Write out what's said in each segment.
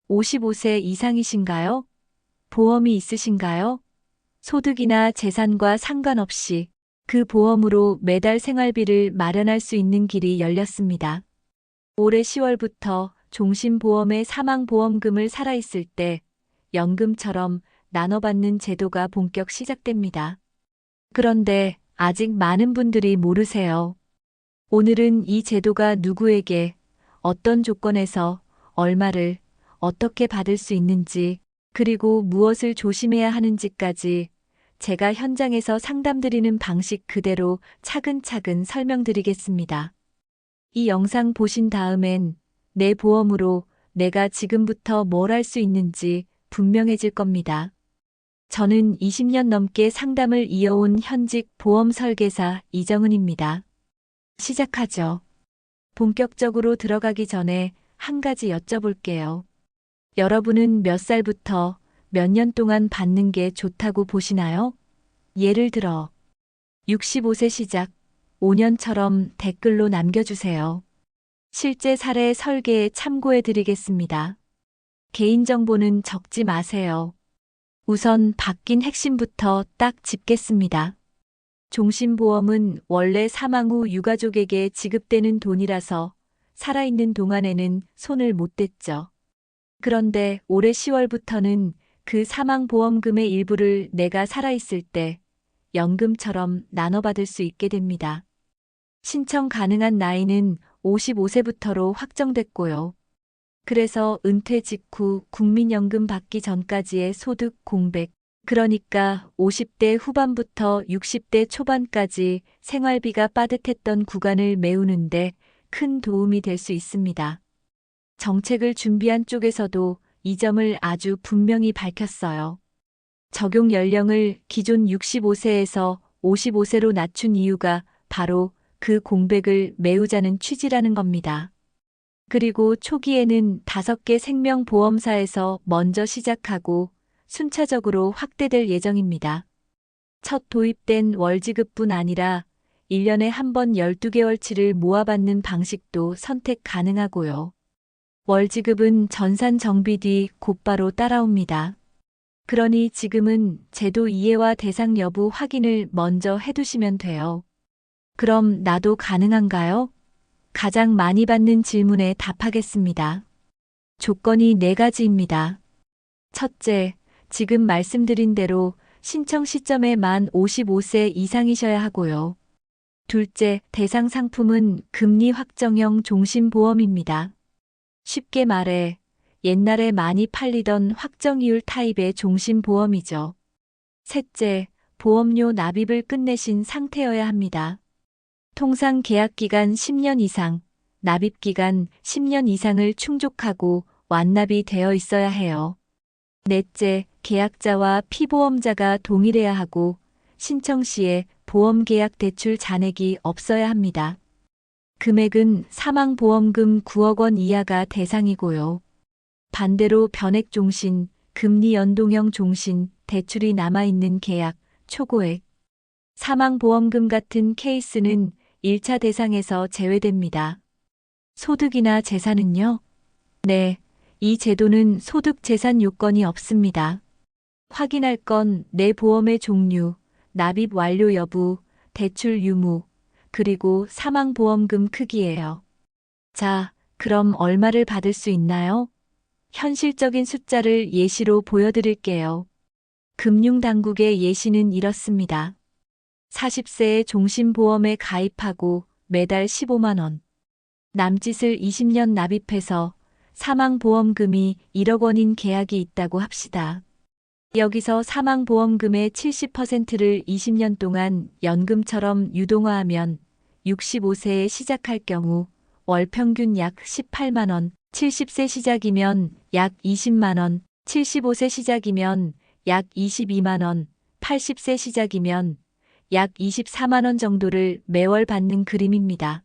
55세 이상이신가요? 보험이 있으신가요? 소득이나 재산과 상관없이 그 보험으로 매달 생활비를 마련할 수 있는 길이 열렸습니다. 올해 10월부터 종신보험의 사망보험금을 살아있을 때 연금처럼 나눠받는 제도가 본격 시작됩니다. 그런데 아직 많은 분들이 모르세요. 오늘은 이 제도가 누구에게, 어떤 조건에서, 얼마를, 어떻게 받을 수 있는지, 그리고 무엇을 조심해야 하는지까지 제가 현장에서 상담드리는 방식 그대로 차근차근 설명드리겠습니다. 이 영상 보신 다음엔 내 보험으로 내가 지금부터 뭘 할 수 있는지 분명해질 겁니다. 저는 20년 넘게 상담을 이어온 현직 보험 설계사 이정은입니다. 시작하죠. 본격적으로 들어가기 전에 한 가지 여쭤볼게요. 여러분은 몇 살부터 몇 년 동안 받는 게 좋다고 보시나요? 예를 들어 65세 시작, 5년처럼 댓글로 남겨주세요. 실제 사례 설계에 참고해 드리겠습니다. 개인정보는 적지 마세요. 우선 바뀐 핵심부터 딱 짚겠습니다. 종신보험은 원래 사망 후 유가족에게 지급되는 돈이라서 살아있는 동안에는 손을 못 댔죠. 그런데 올해 10월부터는 그 사망보험금의 일부를 내가 살아있을 때 연금처럼 나눠받을 수 있게 됩니다. 신청 가능한 나이는 55세부터로 확정됐고요. 그래서 은퇴 직후 국민연금 받기 전까지의 소득 공백, 그러니까 50대 후반부터 60대 초반까지 생활비가 빠듯했던 구간을 메우는데 큰 도움이 될 수 있습니다. 정책을 준비한 쪽에서도 이 점을 아주 분명히 밝혔어요. 적용 연령을 기존 65세에서 55세로 낮춘 이유가 바로 그 공백을 메우자는 취지라는 겁니다. 그리고 초기에는 5개 생명보험사에서 먼저 시작하고 순차적으로 확대될 예정입니다. 첫 도입된 월지급뿐 아니라 1년에 한 번 12개월치를 모아받는 방식도 선택 가능하고요. 월지급은 전산 정비 뒤 곧바로 따라옵니다. 그러니 지금은 제도 이해와 대상 여부 확인을 먼저 해두시면 돼요. 그럼 나도 가능한가요? 가장 많이 받는 질문에 답하겠습니다. 조건이 4가지입니다. 첫째, 지금 말씀드린 대로 신청 시점에 만 55세 이상이셔야 하고요. 둘째, 대상 상품은 금리 확정형 종신보험입니다. 쉽게 말해 옛날에 많이 팔리던 확정이율 타입의 종신보험이죠. 셋째, 보험료 납입을 끝내신 상태여야 합니다. 통상 계약기간 10년 이상, 납입기간 10년 이상을 충족하고 완납이 되어 있어야 해요. 넷째, 계약자와 피보험자가 동일해야 하고 신청 시에 보험계약 대출 잔액이 없어야 합니다. 금액은 사망보험금 9억 원 이하가 대상이고요. 반대로 변액종신, 금리연동형 종신, 대출이 남아있는 계약, 초고액, 사망보험금 같은 케이스는 1차 대상에서 제외됩니다. 소득이나 재산은요? 네, 이 제도는 소득 재산 요건이 없습니다. 확인할 건 내 보험의 종류, 납입 완료 여부, 대출 유무, 그리고 사망보험금 크기예요. 자, 그럼 얼마를 받을 수 있나요? 현실적인 숫자를 예시로 보여드릴게요. 금융당국의 예시는 이렇습니다. 40세에 종신보험에 가입하고 매달 15만 원. 남짓을 20년 납입해서 사망보험금이 1억 원인 계약이 있다고 합시다. 여기서 사망보험금의 70%를 20년 동안 연금처럼 유동화하면 65세에 시작할 경우 월 평균 약 18만 원, 70세 시작이면 약 20만 원, 75세 시작이면 약 22만 원, 80세 시작이면 약 24만 원 정도를 매월 받는 그림입니다.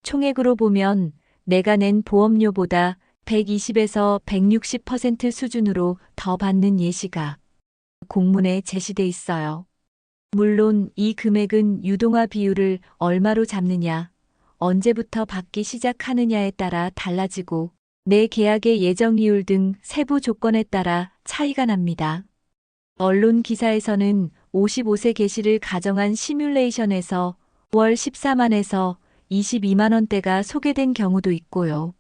총액으로 보면 내가 낸 보험료보다 120에서 160% 수준으로 더 받는 예시가 공문에 제시돼 있어요. 물론 이 금액은 유동화 비율을 얼마로 잡느냐, 언제부터 받기 시작하느냐에 따라 달라지고 내 계약의 예정이율 등 세부 조건에 따라 차이가 납니다. 언론 기사에서는 55세 개시를 가정한 시뮬레이션에서 월 14만에서 22만 원대가 소개된 경우도 있고요.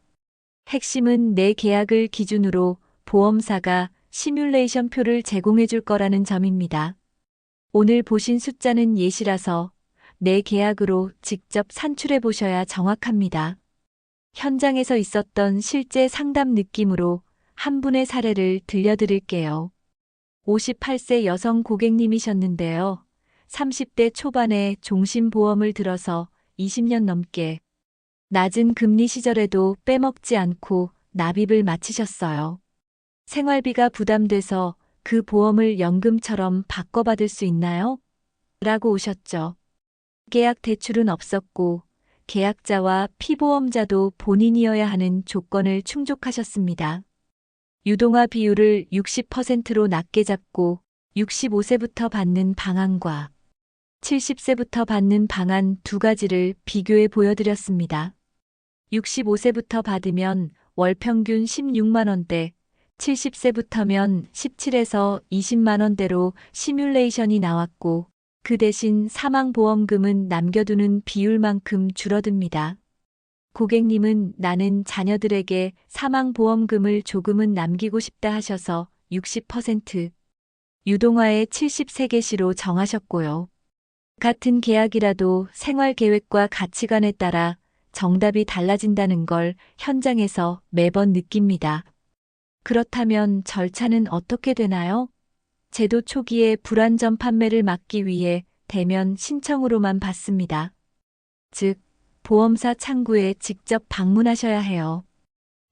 핵심은 내 계약을 기준으로 보험사가 시뮬레이션 표를 제공해 줄 거라는 점입니다. 오늘 보신 숫자는 예시라서 내 계약으로 직접 산출해 보셔야 정확합니다. 현장에서 있었던 실제 상담 느낌으로 한 분의 사례를 들려드릴게요. 58세 여성 고객님이셨는데요. 30대 초반에 종신보험을 들어서 20년 넘게 낮은 금리 시절에도 빼먹지 않고 납입을 마치셨어요. 생활비가 부담돼서 그 보험을 연금처럼 바꿔받을 수 있나요? 라고 오셨죠. 계약 대출은 없었고 계약자와 피보험자도 본인이어야 하는 조건을 충족하셨습니다. 유동화 비율을 60%로 낮게 잡고 65세부터 받는 방안과 70세부터 받는 방안 두 가지를 비교해 보여드렸습니다. 65세부터 받으면 월 평균 16만 원대, 70세부터면 17에서 20만 원대로 시뮬레이션이 나왔고 그 대신 사망보험금은 남겨두는 비율만큼 줄어듭니다. 고객님은 나는 자녀들에게 사망보험금을 조금은 남기고 싶다 하셔서 60%, 유동화의 73개시로 정하셨고요. 같은 계약이라도 생활계획과 가치관에 따라 정답이 달라진다는 걸 현장에서 매번 느낍니다. 그렇다면 절차는 어떻게 되나요? 제도 초기에 불안전 판매를 막기 위해 대면 신청으로만 받습니다. 즉, 보험사 창구에 직접 방문하셔야 해요.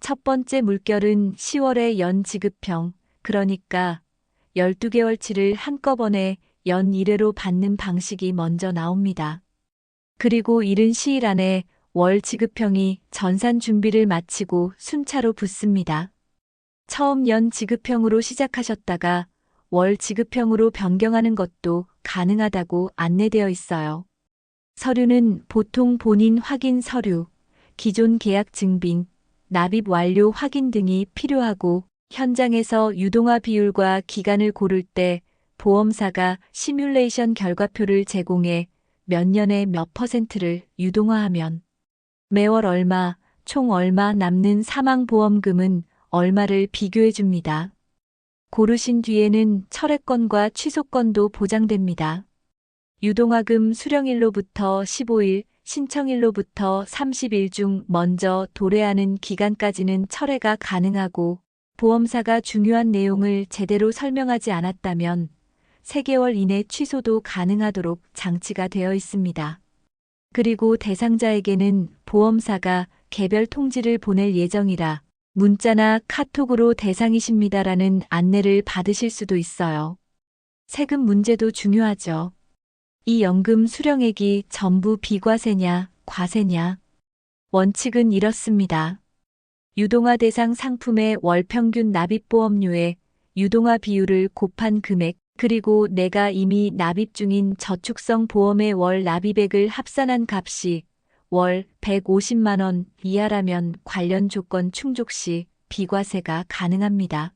첫 번째 물결은 10월에 연 지급형, 그러니까 12개월치를 한꺼번에 연 1회로 받는 방식이 먼저 나옵니다. 그리고 이른 시일 안에 월 지급형이 전산 준비를 마치고 순차로 붙습니다. 처음 연 지급형으로 시작하셨다가 월 지급형으로 변경하는 것도 가능하다고 안내되어 있어요. 서류는 보통 본인 확인 서류, 기존 계약 증빙, 납입 완료 확인 등이 필요하고 현장에서 유동화 비율과 기간을 고를 때 보험사가 시뮬레이션 결과표를 제공해 몇 년에 몇 %를 유동화하면 매월 얼마, 총 얼마 남는 사망보험금은 얼마를 비교해 줍니다. 고르신 뒤에는 철회권과 취소권도 보장됩니다. 유동화금 수령일로부터 15일, 신청일로부터 30일 중 먼저 도래하는 기간까지는 철회가 가능하고 보험사가 중요한 내용을 제대로 설명하지 않았다면 3개월 이내 취소도 가능하도록 장치가 되어 있습니다. 그리고 대상자에게는 보험사가 개별 통지를 보낼 예정이라 문자나 카톡으로 대상이십니다라는 안내를 받으실 수도 있어요. 세금 문제도 중요하죠. 이 연금 수령액이 전부 비과세냐, 과세냐? 원칙은 이렇습니다. 유동화 대상 상품의 월 평균 납입보험료에 유동화 비율을 곱한 금액, 그리고 내가 이미 납입 중인 저축성 보험의 월 납입액을 합산한 값이 월 150만 원 이하라면 관련 조건 충족 시 비과세가 가능합니다.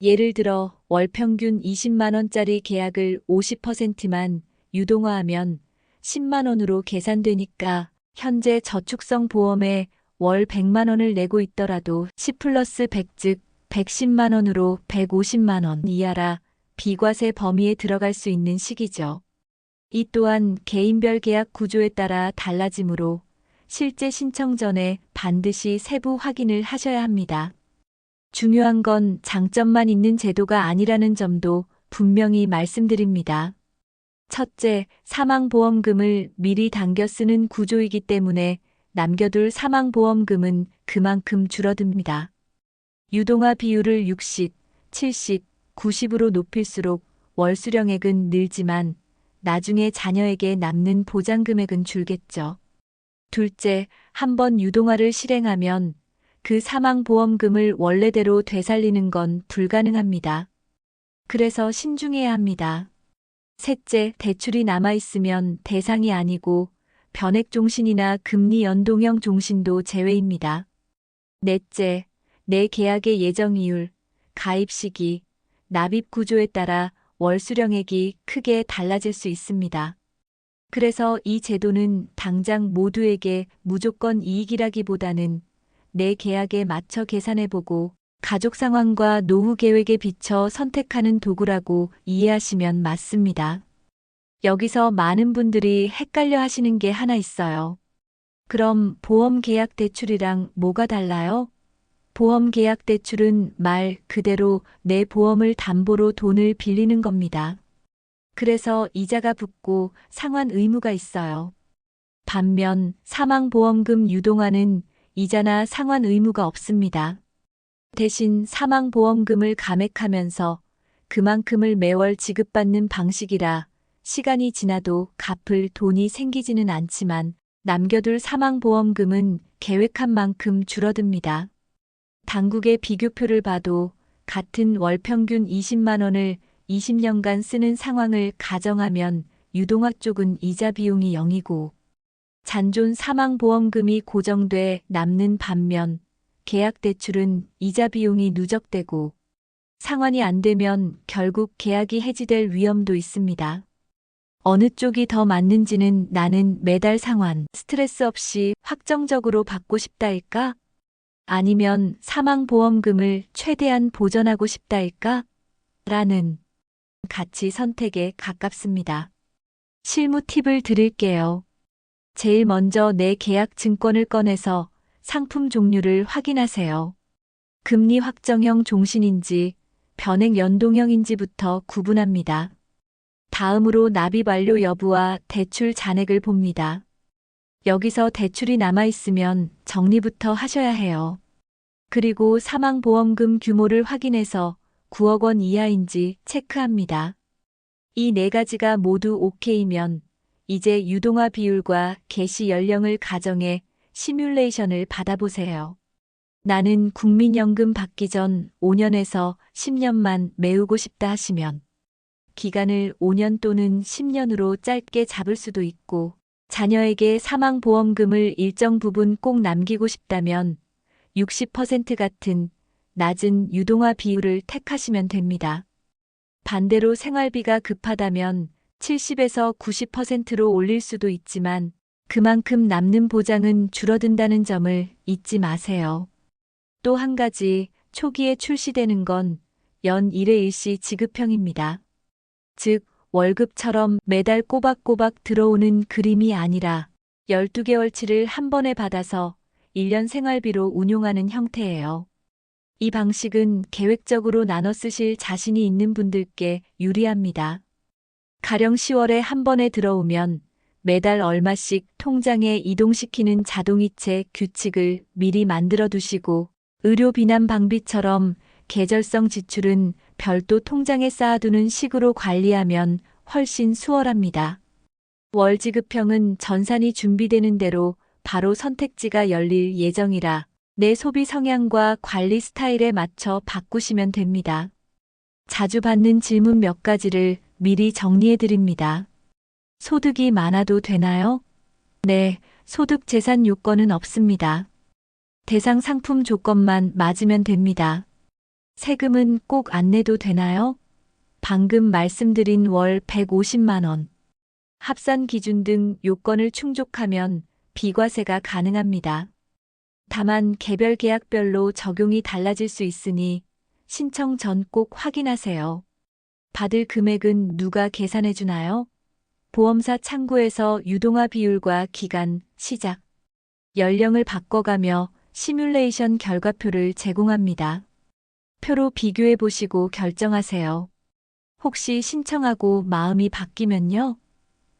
예를 들어 월 평균 20만 원짜리 계약을 50%만 유동화하면 10만 원으로 계산되니까 현재 저축성 보험에 월 100만 원을 내고 있더라도 10 플러스 100 즉 110만 원으로 150만 원 이하라 비과세 범위에 들어갈 수 있는 시기죠. 이 또한 개인별 계약 구조에 따라 달라지므로 실제 신청 전에 반드시 세부 확인을 하셔야 합니다. 중요한 건 장점만 있는 제도가 아니라는 점도 분명히 말씀드립니다. 첫째, 사망보험금을 미리 당겨 쓰는 구조이기 때문에 남겨둘 사망보험금은 그만큼 줄어듭니다. 유동화 비율을 60, 70, 90으로 높일수록 월 수령액은 늘지만 나중에 자녀에게 남는 보장금액은 줄겠죠. 둘째, 한번 유동화를 실행하면 그 사망보험금을 원래대로 되살리는 건 불가능합니다. 그래서 신중해야 합니다. 셋째, 대출이 남아있으면 대상이 아니고 변액종신이나 금리 연동형 종신도 제외입니다. 넷째, 내 계약의 예정이율, 가입 시기, 납입 구조에 따라 월 수령액이 크게 달라질 수 있습니다. 그래서 이 제도는 당장 모두에게 무조건 이익이라기보다는 내 계약에 맞춰 계산해보고 가족 상황과 노후 계획에 비춰 선택하는 도구라고 이해하시면 맞습니다. 여기서 많은 분들이 헷갈려 하시는 게 하나 있어요. 그럼 보험 계약 대출이랑 뭐가 달라요? 보험 계약 대출은 말 그대로 내 보험을 담보로 돈을 빌리는 겁니다. 그래서 이자가 붙고 상환 의무가 있어요. 반면 사망보험금 유동화는 이자나 상환 의무가 없습니다. 대신 사망보험금을 감액하면서 그만큼을 매월 지급받는 방식이라 시간이 지나도 갚을 돈이 생기지는 않지만 남겨둘 사망보험금은 계획한 만큼 줄어듭니다. 당국의 비교표를 봐도 같은 월 평균 20만 원을 20년간 쓰는 상황을 가정하면 유동화 쪽은 이자 비용이 0이고 잔존 사망보험금이 고정돼 남는 반면 계약대출은 이자 비용이 누적되고 상환이 안 되면 결국 계약이 해지될 위험도 있습니다. 어느 쪽이 더 맞는지는 나는 매달 상환, 스트레스 없이 확정적으로 받고 싶다일까? 아니면 사망보험금을 최대한 보전하고 싶다일까? 라는 가치 선택에 가깝습니다. 실무 팁을 드릴게요. 제일 먼저 내 계약 증권을 꺼내서 상품 종류를 확인하세요. 금리 확정형 종신인지 변액 연동형인지부터 구분합니다. 다음으로 납입 완료 여부와 대출 잔액을 봅니다. 여기서 대출이 남아있으면 정리부터 하셔야 해요. 그리고 사망보험금 규모를 확인해서 9억 원 이하인지 체크합니다. 이 네 가지가 모두 오케이면 이제 유동화 비율과 개시 연령을 가정해 시뮬레이션을 받아보세요. 나는 국민연금 받기 전 5년에서 10년만 메우고 싶다 하시면 기간을 5년 또는 10년으로 짧게 잡을 수도 있고 자녀에게 사망보험금을 일정 부분 꼭 남기고 싶다면 60% 같은 낮은 유동화 비율을 택하시면 됩니다. 반대로 생활비가 급하다면 70에서 90%로 올릴 수도 있지만 그만큼 남는 보장은 줄어든다는 점을 잊지 마세요. 또 한 가지, 초기에 출시되는 건 연 1회 일시 지급형입니다. 즉, 월급처럼 매달 꼬박꼬박 들어오는 그림이 아니라 12개월치를 한 번에 받아서 1년 생활비로 운용하는 형태예요. 이 방식은 계획적으로 나눠 쓰실 자신이 있는 분들께 유리합니다. 가령 10월에 한 번에 들어오면 매달 얼마씩 통장에 이동시키는 자동이체 규칙을 미리 만들어 두시고 의료 비난 방비처럼 계절성 지출은 별도 통장에 쌓아두는 식으로 관리하면 훨씬 수월합니다. 월지급형은 전산이 준비되는 대로 바로 선택지가 열릴 예정이라 내 소비 성향과 관리 스타일에 맞춰 바꾸시면 됩니다. 자주 받는 질문 몇 가지를 미리 정리해 드립니다. 소득이 많아도 되나요? 네, 소득 재산 요건은 없습니다. 대상 상품 조건만 맞으면 됩니다. 세금은 꼭 안 내도 되나요? 방금 말씀드린 월 150만 원. 합산 기준 등 요건을 충족하면 비과세가 가능합니다. 다만 개별 계약별로 적용이 달라질 수 있으니 신청 전 꼭 확인하세요. 받을 금액은 누가 계산해 주나요? 보험사 창구에서 유동화 비율과 기간, 시작, 연령을 바꿔가며 시뮬레이션 결과표를 제공합니다. 표로 비교해 보시고 결정하세요. 혹시 신청하고 마음이 바뀌면요?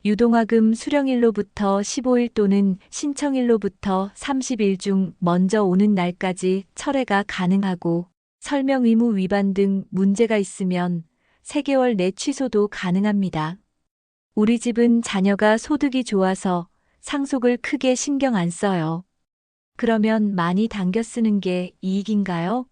유동화금 수령일로부터 15일 또는 신청일로부터 30일 중 먼저 오는 날까지 철회가 가능하고 설명 의무 위반 등 문제가 있으면 3개월 내 취소도 가능합니다. 우리 집은 자녀가 소득이 좋아서 상속을 크게 신경 안 써요. 그러면 많이 당겨 쓰는 게 이익인가요?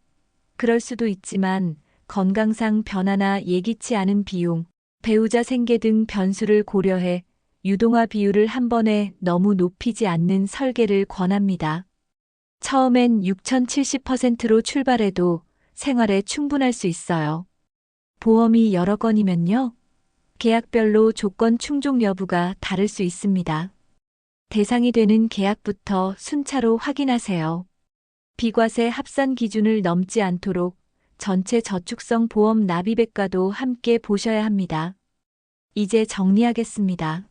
그럴 수도 있지만 건강상 변화나 예기치 않은 비용, 배우자 생계 등 변수를 고려해 유동화 비율을 한 번에 너무 높이지 않는 설계를 권합니다. 처음엔 6,070%로 출발해도 생활에 충분할 수 있어요. 보험이 여러 건이면요. 계약별로 조건 충족 여부가 다를 수 있습니다. 대상이 되는 계약부터 순차로 확인하세요. 비과세 합산 기준을 넘지 않도록 전체 저축성 보험 납입액과도 함께 보셔야 합니다. 이제 정리하겠습니다.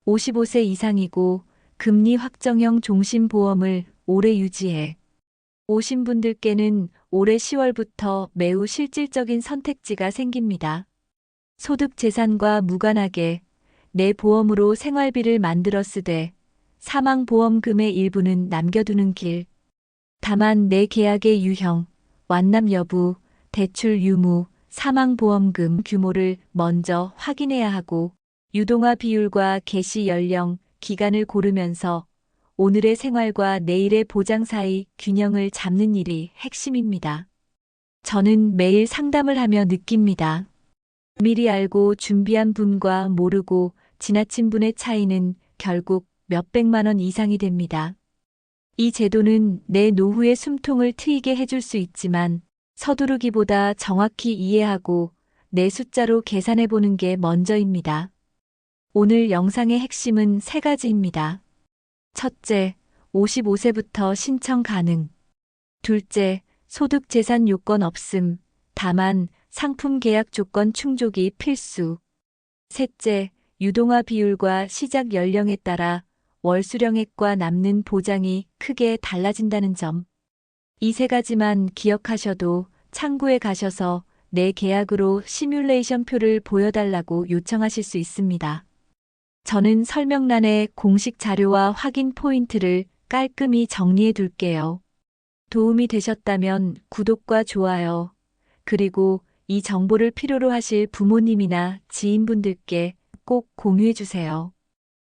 55세 이상이고 금리 확정형 종신보험을 오래 유지해 오신 분들께는 올해 10월부터 매우 실질적인 선택지가 생깁니다. 소득 재산과 무관하게 내 보험으로 생활비를 만들었으되 사망보험금의 일부는 남겨두는 길. 다만 내 계약의 유형, 완납 여부, 대출 유무, 사망보험금 규모를 먼저 확인해야 하고 유동화 비율과 개시 연령, 기간을 고르면서 오늘의 생활과 내일의 보장 사이 균형을 잡는 일이 핵심입니다. 저는 매일 상담을 하며 느낍니다. 미리 알고 준비한 분과 모르고 지나친 분의 차이는 결국 몇백만 원 이상이 됩니다. 이 제도는 내 노후의 숨통을 트이게 해줄 수 있지만 서두르기보다 정확히 이해하고 내 숫자로 계산해보는 게 먼저입니다. 오늘 영상의 핵심은 3가지입니다. 첫째, 55세부터 신청 가능. 둘째, 소득 재산 요건 없음. 다만 상품 계약 조건 충족이 필수. 셋째, 유동화 비율과 시작 연령에 따라 월 수령액과 남는 보장이 크게 달라진다는 점. 이 3가지만 기억하셔도 창구에 가셔서 내 계약으로 시뮬레이션 표를 보여달라고 요청하실 수 있습니다. 저는 설명란에 공식 자료와 확인 포인트를 깔끔히 정리해 둘게요. 도움이 되셨다면 구독과 좋아요, 그리고 이 정보를 필요로 하실 부모님이나 지인분들께 꼭 공유해 주세요.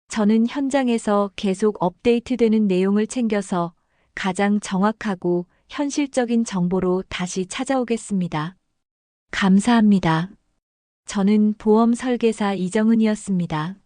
저는 현장에서 계속 업데이트되는 내용을 챙겨서 가장 정확하고 현실적인 정보로 다시 찾아오겠습니다. 감사합니다. 저는 보험 설계사 이정은이었습니다.